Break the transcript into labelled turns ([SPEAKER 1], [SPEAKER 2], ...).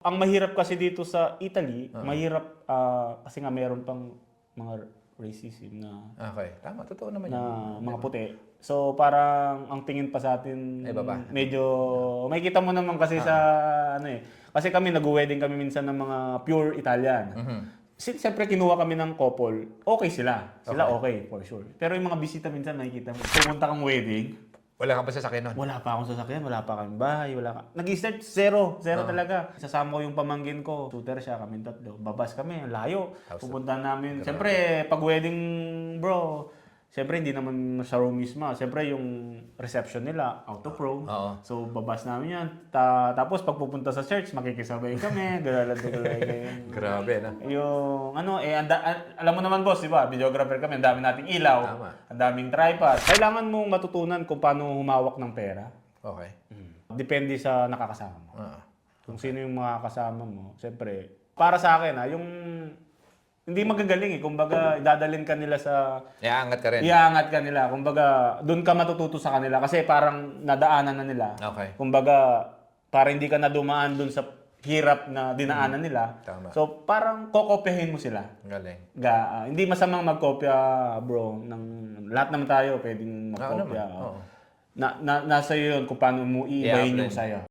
[SPEAKER 1] Ang mahirap kasi dito sa Italy, mahirap kasi nga mayroon pang mga racism na
[SPEAKER 2] Okay, tama. Totoo naman
[SPEAKER 1] na
[SPEAKER 2] yun.
[SPEAKER 1] mga puti. So parang ang tingin pa sa atin
[SPEAKER 2] Ay, baba.
[SPEAKER 1] medyo makikita mo naman kasi sa ano eh. Kasi kami nag-wedding kami minsan ng mga pure Italian. Siyempre kinuha kami ng couple, okay sila. Sila okay for sure. Pero yung mga bisita minsan makikita mo, pumunta kang wedding,
[SPEAKER 2] Wala kang pa sasakyan nun.
[SPEAKER 1] wala pa akong sasakyan, wala pa kaming bahay, wala ka. Nag-start zero talaga. Sasama ko yung pamangkin ko, shooter siya, kaming tatlo. Babas kami, ang layo. Pupunta namin. Siyempre, pag wedding, bro, siyempre hindi naman sa room mismo. Siyempre yung reception nila, out of room.
[SPEAKER 2] Oo.
[SPEAKER 1] So, babas namin yan. Tapos, pag pupunta sa church, makikisabay kami, galalad-galay kayo.
[SPEAKER 2] Grabe, na.
[SPEAKER 1] Yung ano, alam mo naman boss, di ba? Videographer kami, ang dami nating ilaw,
[SPEAKER 2] Tama.
[SPEAKER 1] ang daming tripod. Kailangan mong matutunan kung paano humawak ng pera.
[SPEAKER 2] Okay.
[SPEAKER 1] Depende sa nakakasama mo.
[SPEAKER 2] Ah.
[SPEAKER 1] Kung sino yung makakasama mo, siyempre, para sa akin yung hindi magagaling eh. Kumbaga, dadalhin ka nila sa
[SPEAKER 2] Iaangat ka rin.
[SPEAKER 1] iangat ka nila. Kumbaga, doon ka matututo sa kanila kasi parang nadaanan na nila.
[SPEAKER 2] Okay.
[SPEAKER 1] Kumbaga, para hindi ka na dumaan doon sa hirap na dinaanan nila.
[SPEAKER 2] Tama.
[SPEAKER 1] So, parang kokopyahin mo sila.
[SPEAKER 2] Galing.
[SPEAKER 1] Hindi masamang magkopya, bro. Lahat naman tayo pwedeng magkopya.
[SPEAKER 2] naman, oo.
[SPEAKER 1] Nasa iyo yun kung paano mo iibayin yung
[SPEAKER 2] I-apply.
[SPEAKER 1] sayo.